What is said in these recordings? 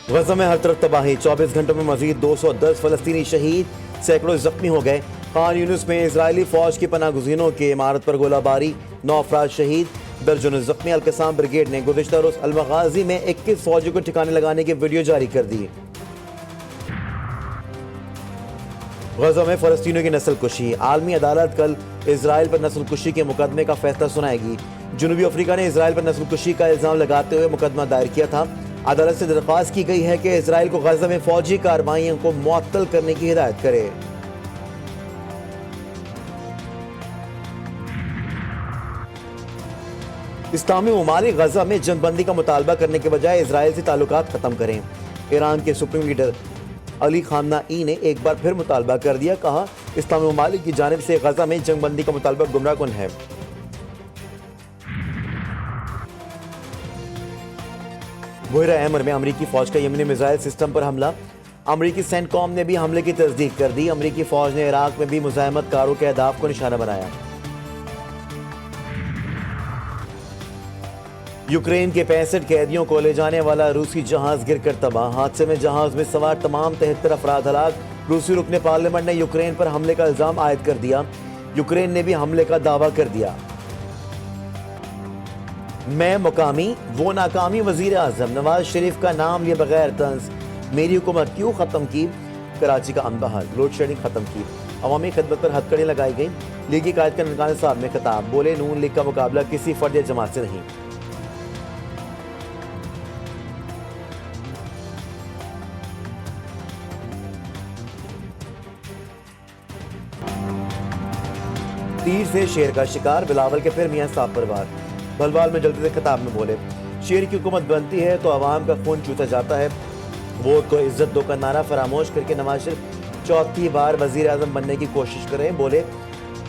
गजा में हर तरफ तबाही, 24 घंटों में मजीद 210 फलस्तीनी शहीद, सैकड़ों जख्मी हो गए। खान यूनिस में इजरायली फौज की पनागुज़ीनों की इमारत पर गोलाबारी, 9 अफराद शहीद, दर्जनों जख्मी। अल-कसाम ब्रिगेड ने गुज़िश्ता रोज़ अल-मग़ाज़ी में 21 फौजियों को ठिकाने लगाने की वीडियो जारी कर दी। गजा में फलस्तीनियों की नस्लकुशी, आलमी अदालत कल इसराइल पर नस्लकुशी के मुकदमे का फैसला सुनाएगी। जनूबी अफ्रीका ने इसराइल पर नस्लकुशी का इल्जाम लगाते हुए मुकदमा दायर किया था। अदालत से दरख्वास्त की गई है कि इसराइल को गजा में फौजी कार्रवाइयों को मुअत्तल करने की हिदायत करे। इस्लामी ममालिक गजा में जंगबंदी का मुतालबा करने के बजाय इसराइल से ताल्लुकात खत्म करें। ईरान के सुप्रीम लीडर अली खामनेई ने एक बार फिर मुतालबा कर दिया। कहा, इस्लामी ममालिक की जानिब से गजा में जंगबंदी का मुतालबा गुमराहकुन है। बुहरा अहमर में अमरीकी फौज का यमनी मिसाइल सिस्टम पर हमला, अमरीकी सेंटकॉम ने भी हमले की तस्दीक कर दी। अमरीकी फौज ने इराक में भी मुजाहिमत कारों के अहदाफ को निशाना बनाया। यूक्रेन के 65 कैदियों को ले जाने वाला रूसी जहाज गिरकर तबाह, हादसे में जहाज में सवार तमाम 73 अफराद हलाक। रूसी रुकने पार्लियामेंट ने यूक्रेन पर हमले का इल्जाम आयद कर दिया। यूक्रेन ने भी हमले का दावा कर दिया। मैं मुकामी वो नाकामी वजीर आजम, नवाज शरीफ का नाम लिए बगैर तंज, मेरी हुकूमत क्यों खत्म की। कराची का अमन बहाल, लोड शेडिंग खत्म की, अवामी खिदमत पर हथकड़ी लगाई गई। लीगी कायद का ननकाना साहब में खिताब, बोले नून लीग का मुकाबला किसी फर्द या जमात से नहीं। तीर से शेर का शिकार, बिलावल के फिर मियां साहब पर वार। भलवाल में जल्दी से खिताब में बोले, शेर की हुकूमत बनती है तो अवाम का खून चूसा जाता है। वोट को इज्जत दो का नारा फरामोश करके नवाज शरीफ चौथी बार वजीर आजम बनने की कोशिश करें। बोले,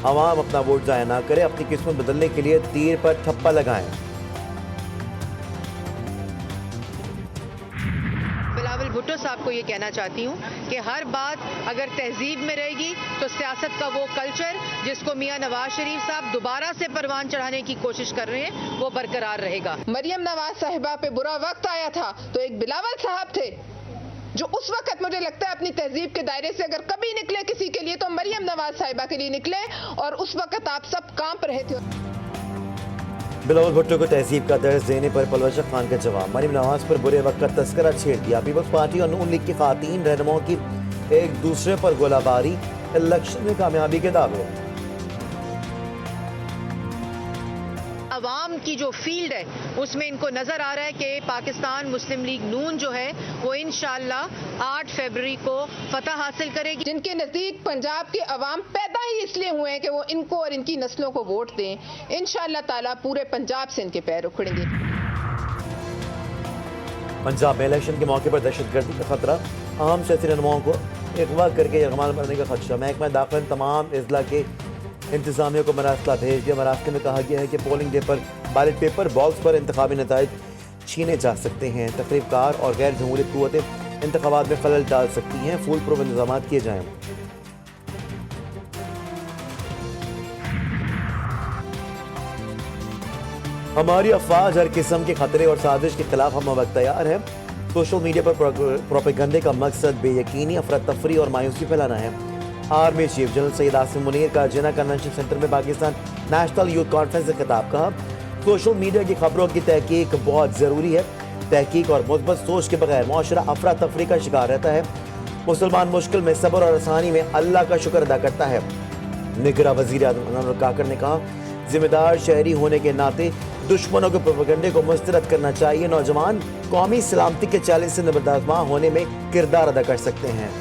अवाम अपना वोट जाया ना करे, अपनी किस्मत बदलने के लिए तीर पर ठप्पा लगाएं। भुट्टो साहब को ये कहना चाहती हूँ कि हर बात अगर तहजीब में रहेगी तो सियासत का वो कल्चर जिसको मियां नवाज शरीफ साहब दोबारा से परवान चढ़ाने की कोशिश कर रहे हैं वो बरकरार रहेगा। मरियम नवाज साहिबा पे बुरा वक्त आया था तो एक बिलावल साहब थे जो उस वक्त मुझे लगता है अपनी तहजीब के दायरे से अगर कभी निकले किसी के लिए तो मरियम नवाज साहिबा के लिए निकले, और उस वक्त आप सब कांप रहे थे। बिलावल भुट्टो को तहजीब का दर्ज देने पर पलवश खान का जवाब, मरियम नवाज पर बुरे वक्त का तस्करा छेड़ दिया। पीपल्स पार्टी और नून लीग की खातीन रहनुमाओं की एक दूसरे पर गोलाबारी, इलेक्शन में कामयाबी के दावे। अवाम की जो फील्ड है उसमें इनको नजर आ रहा है कि पाकिस्तान मुस्लिम लीग नून जो है वो इंशाल्लाह 8 फरवरी को फतह हासिल करेगी। जिनके नजदीक पंजाब के अवाम पैदा ही इसलिए हुए हैं कि वो इनको और इनकी नस्लों को वोट दें। इंशाल्लाह ताला पूरे पंजाब से इनके पैर उखड़ेंगे। पंजाब में इलेक्शन के मौके पर दहशतगर्दी का खतरा, आम सियासी रहनुमाओं को अगवा करके यगमाल बनने का खदशा। महकमा दाखिल तमाम अजला के इंतजामिया को मरासला भेज दिया। मरासले में कहा गया है कि पोलिंग डे पर बैलेट पेपर बॉक्स पर इंतखाबी नताइज छीने जा सकते हैं। तकरीबकार और गैर जमहूरी कुव्वतें इंतखाबात में खलल डाल सकती हैं। फूल प्रूफ इंतजाम किए जाएं। हमारी अफवाज हर किस्म के खतरे और साजिश के खिलाफ हम वक्त तैयार हैं। सोशल मीडिया पर प्रोपेगंडे का मकसद बेयकीनी, अफरा तफरी और मायूसी फैलाना है। Army chief general Syed Asim Munir का जिना कन्वेंशन सेंटर में पाकिस्तान नेशनल यूथ कॉन्फ्रेंस से खिताब। कहा, सोशल मीडिया की खबरों की तहकीक बहुत ज़रूरी है। तहकीक और मुस्बत सोच के बगैर मुआशरा अफरा तफरी का शिकार रहता है। मुसलमान मुश्किल में सब्र और आसानी में अल्लाह का शुक्र अदा करता है। निगरां वज़ीर आज़म अनवर काकर ने कहा, जिम्मेदार शहरी होने के नाते दुश्मनों के प्रोपेगेंडे को मुस्तरद करना चाहिए। नौजवान कौमी सलामती के चैलेंज से निबर्दाजमा होने में किरदार अदा कर सकते हैं।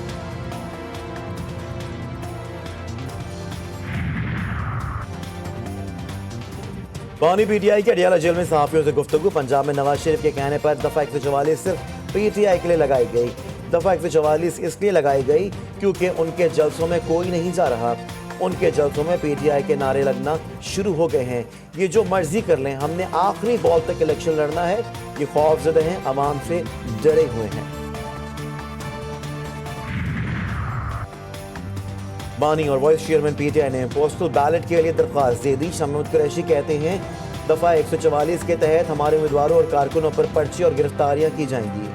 पानी पीटीआई के अडियाला जेल में सहाफियों से गुफ्तगू। पंजाब में नवाज शरीफ के कहने पर दफा 144 सिर्फ पीटीआई के लिए लगाई गई। दफा 144 इसलिए लगाई गई क्योंकि उनके जलसों में कोई नहीं जा रहा। उनके जलसों में पीटीआई के नारे लगना शुरू हो गए हैं। ये जो मर्जी कर लें, हमने आखिरी बॉल तक इलेक्शन लड़ना है। ये खौफजदा हैं, आवाम से डरे हुए हैं। बानी और वाइस चेयरमैन पीटीआई ने पोस्टल बैलेट के लिए दरख्वास्त दे दी। शमूद कुरैशी कहते हैं, दफा 144 के तहत हमारे उम्मीदवारों और कारकुनों पर पर्ची और गिरफ्तारियां की जाएंगी।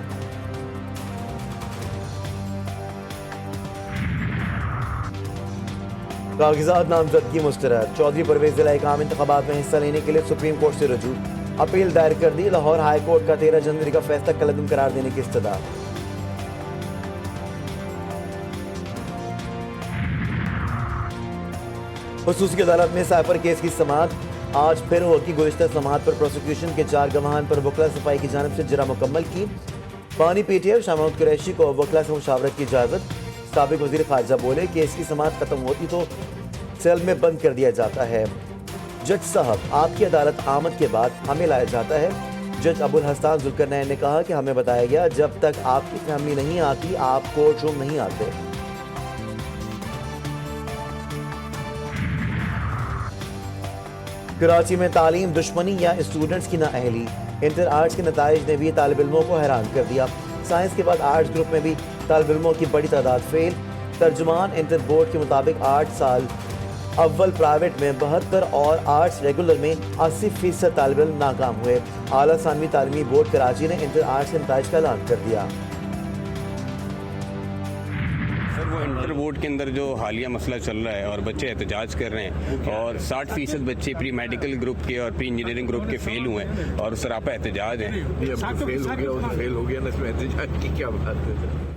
कागजात नामजदगी मुस्तरद। चौधरी परवेज जिला इकाम इंतखाबात में हिस्सा लेने के लिए सुप्रीम कोर्ट से रजू। अपील दायर कर दी। लाहौर हाई कोर्ट का 13 जनवरी का फैसला कलअदम करार देने की इस्तदा। खुसूसी अदालत में साइफर केस की समाअत आज फिर होगी। गुज़िश्ता समाअत पर प्रोसिक्यूशन के 4 गवाहान पर वकला सफाई की जानिब से जरा मुकम्मल की। पानी पीटीए और शाह कुरैशी को वकला से मुशावरत की इजाज़त। साबिक वज़ीर ख़ारजा बोले केस की समाअत खत्म होती तो सेल में बंद कर दिया जाता है। जज साहब, आपकी अदालत आमद के बाद हमें लाया जाता है। जज अबुल हसन जुल्करनैन ने कहा कि हमें बताया गया जब तक आपकी फैमिली नहीं आती आप कोर्ट रूम नहीं आते। कराची में तालीम दुश्मनी या स्टूडेंट्स की नाअहली। इंटर आर्ट्स के नताइज ने भी तालिब इल्मों को हैरान कर दिया। साइंस के बाद आर्ट्स ग्रुप में भी तालिब इल्मों की बड़ी तादाद फेल। तर्जुमान इंटर बोर्ड के मुताबिक 8 साल अव्वल प्राइवेट में 72 और आर्ट्स रेगुलर में 80% तालिब इल्म नाकाम हुए। आला सानवी तालीमी बोर्ड कराची ने इंटर आर्ट्स के नताइज का ऐलान कर दिया। सर, वो इंटर बोर्ड के अंदर जो हालिया मसला चल रहा है और बच्चे एहतजाज कर रहे हैं और 60% बच्चे प्री मेडिकल ग्रुप के और प्री इंजीनियरिंग ग्रुप के फेल हुए हैं और सरापा एहतजाज हैं। फेल हो गया, वो तो फेल हो गया ना, इसमें एहतजाज की क्या बात है।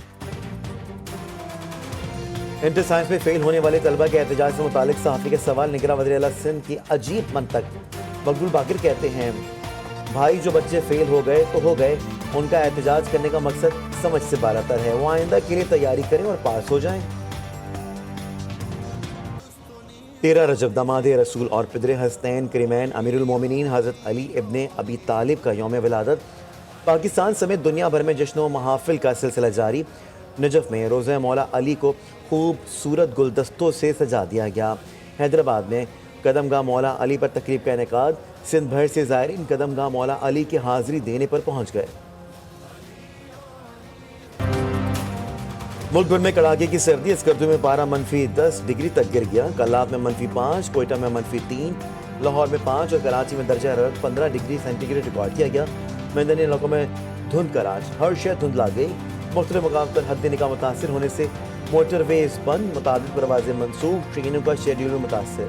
इंटर साइंस में फेल होने वाले तलबा के एहतजाज से मुतालिक सहाफ़ी के सवाल निगरान वज़ीर आला सिंध की अजीब मंतक। मकबूल बाकिर कहते हैं भाई जो बच्चे फेल हो गए तो हो गए, उनका एहतजाज करने का मकसद समझ से बालातर है। वो आइंदा के लिए तैयारी करें और पास हो जाएं। 13 रजब दामादे रसूल और पिदरे हसनैन करीमैन अमीरुल मोमिनीन हज़रत अली इब्ने अबी तालिब का यौम विलादत। पाकिस्तान समेत दुनिया भर में जश्न व महाफिल का सिलसिला जारी। नजफ़ में रोज़ा मौला अली को खूबसूरत गुलदस्तों से सजा दिया गया। हैदराबाद में कदमगाह मौला अली पर तकरीब का इनेकाद। सिंध भर से ज़ायरीन कदमगाह मौला अली की हाज़िरी देने पर पहुँच गए। मुल्क भर में कड़ाके की सर्दी। स्कर्दू में पारा -10 डिग्री तक गिर गया। कल्लात में -5, कोयटा में -3, लाहौर में 5 और कराची में दर्जा हरारत 15 डिग्री सेंटीग्रेड रिकॉर्ड किया गया। मैदानी इलाकों में धुंध का राज, हर शय धुंधला गई। मुख्तलिफ मकाम पर हद निगाह मुतासिर होने से मोटरवेज बंद, मुताबिक परवाज़ें मनसूख, ट्रेनों का शेड्यूल मुतासिर।